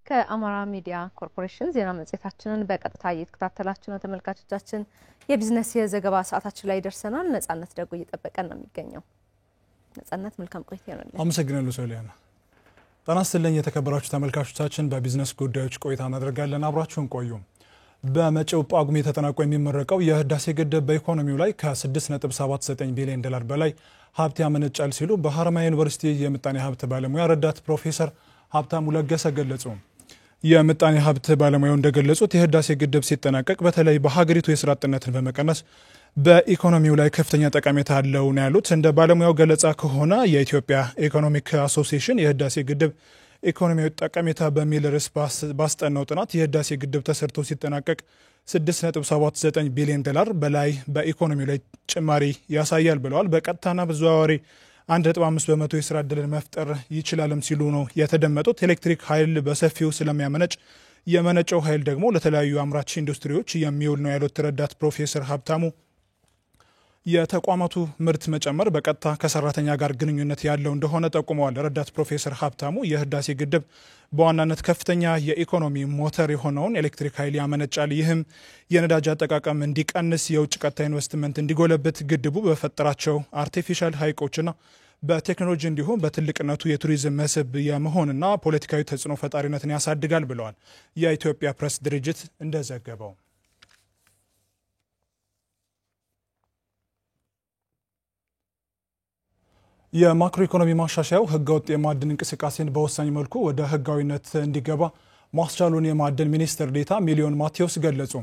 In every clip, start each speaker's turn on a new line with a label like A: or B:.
A: ከአማራ ሚዲያ ኮርፖሬሽን ዜና መጽሔታችንን በቀጥታ እየተከታተላችሁ ነው ተመልካቾቻችን። የቢዝነስ የዘገባ ሰዓታችን ላይ ደርሰናል። ነጻነት ደጉ እየጠበቀን ነው የሚገኘው። ነጻነት መልካም ቆይታ ይሁንልህ።
B: አመሰግናለሁ ሶሊያና። ጤና ይስጥልኝ የተከበራችሁ ተመልካቾቻችን፣ በቢዝነስ ጉዳዮች ቆይታ እናደርጋለን። አብራችሁን ቆዩ። በመጪው ጳጉሜ ተጠናቆ የሚመረቀው የህዳሴ ግድብ በኢኮኖሚው ላይ ከ6.79 ቢሊዮን ዶላር በላይ ሀብት ያመነጫል ሲሉ በሐረማያ ዩኒቨርሲቲ የምጣኔ ሀብት ባለሙያ ረዳት ፕሮፌሰር ሀብታሙ ለገሰ ገለጹ። የምጣኔ ሀብት ባለሙያው እንደገለጹት የህዳሴ ግድብ ሲጠናቀቅ በተለይ በሀገሪቱ የስራ አጥነትን በመቀነስ በኢኮኖሚው ላይ ከፍተኛ ጠቀሜታ አለው ነው ያሉት። እንደ ባለሙያው ገለጻ ከሆነ የኢትዮጵያ ኢኮኖሚክ አሶሲዬሽን የህዳሴ ግድብ ኢኮኖሚያዊ ጠቀሜታ በሚል ርዕስ ባስጠናው ጥናት የህዳሴ ግድብ ተሰርቶ ሲጠናቀቅ 6.79 ቢሊዮን ዶላር በላይ በኢኮኖሚው ላይ ጭማሪ ያሳያል ብለዋል። በቀጥታና በተዘዋዋሪ 1.5 በመቶ የስራ ዕድልን መፍጠር ይችላልም ሲሉ ነው የተደመጡት። ኤሌክትሪክ ኃይል በሰፊው ስለሚያመነጭ የመነጨው ኃይል ደግሞ ለተለያዩ አምራች ኢንዱስትሪዎች የሚውል ነው ያሉት ረዳት ፕሮፌሰር ሀብታሙ የተቋማቱ ምርት መጨመር በቀጥታ ከሰራተኛ ጋር ግንኙነት ያለው እንደሆነ ጠቁመዋል። ረዳት ፕሮፌሰር ሀብታሙ የህዳሴ ግድብ በዋናነት ከፍተኛ የኢኮኖሚ ሞተር የሆነውን ኤሌክትሪክ ኃይል ያመነጫል። ይህም የነዳጅ አጠቃቀም እንዲቀንስ፣ የውጭ ቀጥታ ኢንቨስትመንት እንዲጎለብት፣ ግድቡ በፈጠራቸው አርቲፊሻል ሐይቆችና በቴክኖሎጂ እንዲሁም በትልቅነቱ የቱሪዝም መስህብ የመሆንና ፖለቲካዊ ተጽዕኖ ፈጣሪነትን ያሳድጋል ብለዋል። የኢትዮጵያ ፕሬስ ድርጅት እንደዘገበው የማክሮ ኢኮኖሚ ማሻሻያው ህገወጥ የማዕድን እንቅስቃሴን በወሳኝ መልኩ ወደ ህጋዊነት እንዲገባ ማስቻሉን የማዕድን ሚኒስትር ዴኤታ ሚሊዮን ማቴዎስ ገለጹ።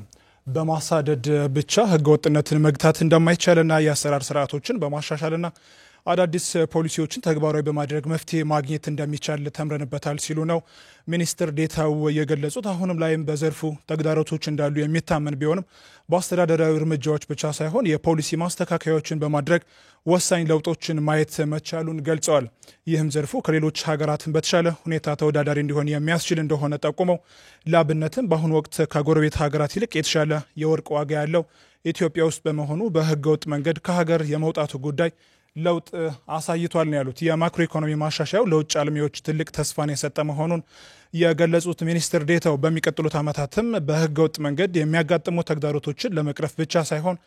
B: በማሳደድ ብቻ ህገወጥነትን መግታት እንደማይቻልና የአሰራር ስርዓቶችን በማሻሻልና አዳዲስ ፖሊሲዎችን ተግባራዊ በማድረግ መፍትሄ ማግኘት እንደሚቻል ተምረንበታል ሲሉ ነው ሚኒስትር ዴኤታው የገለጹት። አሁንም ላይም በዘርፉ ተግዳሮቶች እንዳሉ የሚታመን ቢሆንም በአስተዳደራዊ እርምጃዎች ብቻ ሳይሆን የፖሊሲ ማስተካከያዎችን በማድረግ ወሳኝ ለውጦችን ማየት መቻሉን ገልጸዋል። ይህም ዘርፉ ከሌሎች ሀገራትን በተሻለ ሁኔታ ተወዳዳሪ እንዲሆን የሚያስችል እንደሆነ ጠቁመው ለአብነትም በአሁኑ ወቅት ከጎረቤት ሀገራት ይልቅ የተሻለ የወርቅ ዋጋ ያለው ኢትዮጵያ ውስጥ በመሆኑ በህገወጥ መንገድ ከሀገር የመውጣቱ ጉዳይ ለውጥ አሳይቷል ነው ያሉት። የማክሮ ኢኮኖሚ ማሻሻያው ለውጭ አልሚዎች ትልቅ ተስፋን የሰጠ መሆኑን የገለጹት ሚኒስትር ዴኤታው በሚቀጥሉት ዓመታትም በህገወጥ መንገድ የሚያጋጥሙ ተግዳሮቶችን ለመቅረፍ ብቻ ሳይሆን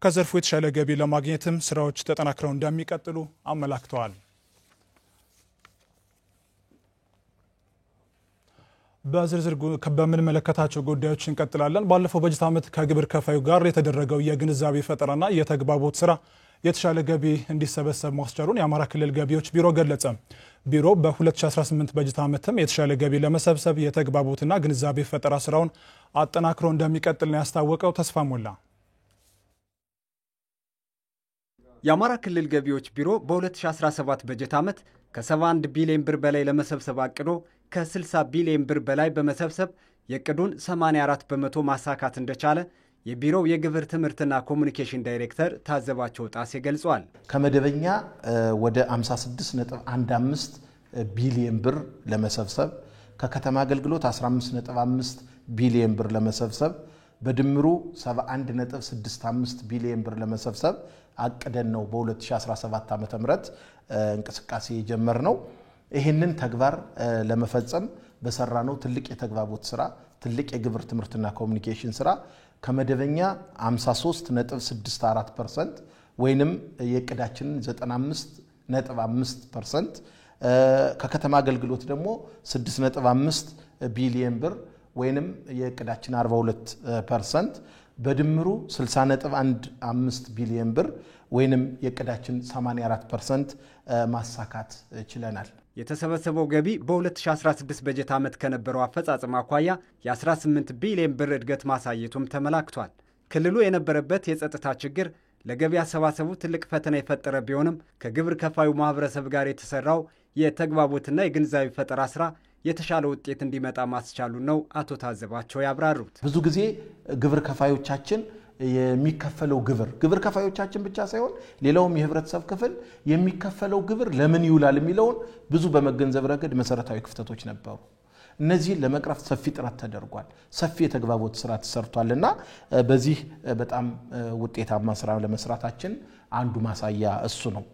B: ከዘርፉ የተሻለ ገቢ ለማግኘትም ስራዎች ተጠናክረው እንደሚቀጥሉ አመላክተዋል። በዝርዝር በምንመለከታቸው ጉዳዮች እንቀጥላለን። ባለፈው በጀት ዓመት ከግብር ከፋዩ ጋር የተደረገው የግንዛቤ ፈጠራና የተግባቦት ስራ የተሻለ ገቢ እንዲሰበሰብ ማስቻሉን የአማራ ክልል ገቢዎች ቢሮ ገለጸ። ቢሮ በ2018 በጀት ዓመትም የተሻለ ገቢ ለመሰብሰብ የተግባቦትና ግንዛቤ ፈጠራ ስራውን አጠናክሮ እንደሚቀጥል ነው ያስታወቀው። ተስፋ ሞላ
C: የአማራ ክልል ገቢዎች ቢሮ በ2017 በጀት ዓመት ከ71 ቢሊዮን ብር በላይ ለመሰብሰብ አቅዶ ከ60 ቢሊዮን ብር በላይ በመሰብሰብ የቅዱን 84 በመቶ ማሳካት እንደቻለ የቢሮው የግብር ትምህርትና ኮሙኒኬሽን ዳይሬክተር ታዘባቸው ጣሴ ገልጿል።
D: ከመደበኛ ወደ 56.15 ቢሊዮን ብር ለመሰብሰብ ከከተማ አገልግሎት 15.5 ቢሊዮን ብር ለመሰብሰብ በድምሩ 71.65 ቢሊዮን ብር ለመሰብሰብ አቅደን ነው በ2017 ዓ.ም እንቅስቃሴ የጀመርነው። ይህንን ተግባር ለመፈጸም በሰራነው ትልቅ የተግባቦት ስራ፣ ትልቅ የግብር ትምህርትና ኮሙኒኬሽን ስራ ከመደበኛ 53.64% ወይንም የቅዳችንን 95.5% ከከተማ አገልግሎት ደግሞ 6.5 ቢሊዮን ብር ወይንም የቅዳችን 42% በድምሩ 60.15 ቢሊዮን ብር ወይንም የቅዳችን 84% ማሳካት ችለናል።
C: የተሰበሰበው ገቢ በ2016 በጀት ዓመት ከነበረው አፈጻጸም አኳያ የ18 ቢሊዮን ብር እድገት ማሳየቱም ተመላክቷል። ክልሉ የነበረበት የጸጥታ ችግር ለገቢ አሰባሰቡ ትልቅ ፈተና የፈጠረ ቢሆንም ከግብር ከፋዩ ማህበረሰብ ጋር የተሰራው የተግባቦትና የግንዛቤ ፈጠራ ስራ የተሻለ ውጤት እንዲመጣ ማስቻሉ ነው አቶ ታዘባቸው ያብራሩት።
D: ብዙ ጊዜ ግብር ከፋዮቻችን የሚከፈለው ግብር ከፋዮቻችን ብቻ ሳይሆን ሌላውም የህብረተሰብ ክፍል የሚከፈለው ግብር ለምን ይውላል የሚለውን ብዙ በመገንዘብ ረገድ መሰረታዊ ክፍተቶች ነበሩ። እነዚህ ለመቅረፍ ሰፊ ጥረት ተደርጓል። ሰፊ የተግባቦት ስራ ተሰርቷልና በዚህ በጣም ውጤታማ ስራ ለመስራታችን አንዱ ማሳያ እሱ ነው።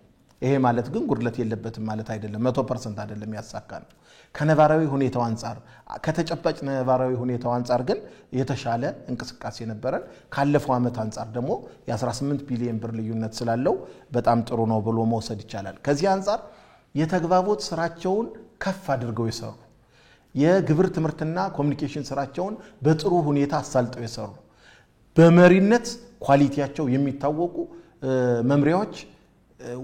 D: ይሄ ማለት ግን ጉድለት የለበትም ማለት አይደለም 100% አይደለም ያሳካነው ከነባራዊ ሁኔታው አንፃር ከተጨባጭ ነባራዊ ሁኔታው አንፃር ግን የተሻለ እንቅስቃሴ ነበረን ካለፈው አመት አንፃር ደግሞ የ18 ቢሊዮን ብር ልዩነት ስላለው በጣም ጥሩ ነው ብሎ መውሰድ ይቻላል ከዚህ አንፃር የተግባቦት ስራቸውን ከፍ አድርገው ይሰሩ የግብር ትምርትና ኮሙኒኬሽን ስራቸውን በጥሩ ሁኔታ አሳልጠው ይሰሩ በመሪነት ኳሊቲያቸው የሚታወቁ መምሪያዎች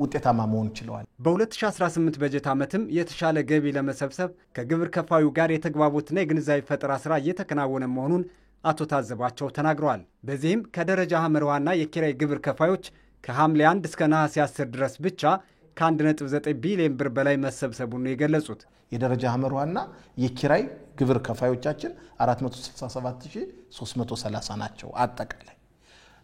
D: ውጤታማ መሆን ይችላል
C: በ2018 በጀት ዓመትም የተሻለ ገቢ ለመሰብሰብ ከግብር ከፋዩ ጋር የተግባቦትና የግንዛቤ ፈጠራ ስራ እየተከናወነ መሆኑን አቶ ታዘባቸው ተናግረዋል በዚህም ከደረጃ ሐመርዋና የኪራይ ግብር ከፋዮች ከሐምሌ 1 እስከ ነሐሴ 10 ድረስ ብቻ ከ1.9 ቢሊዮን ብር በላይ መሰብሰቡን ነው የገለጹት
D: የደረጃ ሐመርዋና የኪራይ ግብር ከፋዮቻችን 467330 ናቸው አጠቃላይ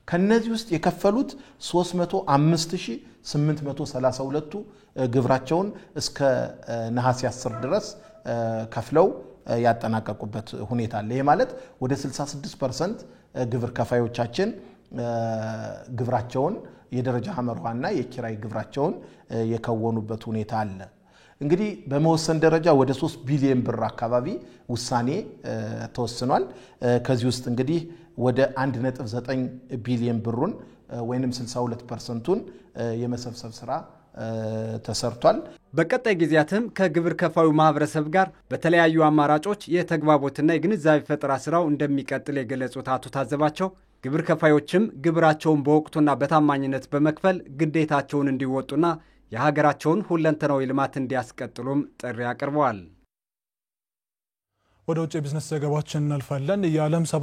D: ከነዚህ ውስጥ የከፈሉት 305832 ግብራቸውን እስከ ነሐሴ 10 ድረስ ከፍለው ያጠናቀቁበት ሁኔታ አለ ይሄ ማለት ወደ 66% ግብር ከፋዮቻችን ግብራቸውን የደረጃ ሐመርዋና የኪራይ ግብራቸውን የከወኑበት ሁኔታ አለ እንግዲህ በመወሰን ደረጃ ወደ 3 ቢሊዮን ብር አካባቢ ውሳኔ ተወስኗል ከዚህ ውስጥ እንግዲህ ወደ 1.9 ቢሊዮን ብሩን ወይንም 62%ን የመሰብሰብ ስራ ተሰርቷል
C: በቀጣይ ጊዜያትም ከግብር ከፋዩ ማህበረሰብ ጋር በተለያዩ አማራጮች የተግባቦትና የግንዛቤ ፈጠራ ስራው እንደሚቀጥል የገለጹት አቶ ታዘባቸው ግብር ከፋዮችም ግብራቸውን በወቅቱና በታማኝነት በመክፈል ግዴታቸውን እንዲወጡና የሀገራቸውን ሁለንተናዊ ልማት እንዲያስቀጥሉም ጥሪ አቅርበዋል
B: ወደ ውጭ ቢዝነስ ዘገባችን እናልፋለን የዓለም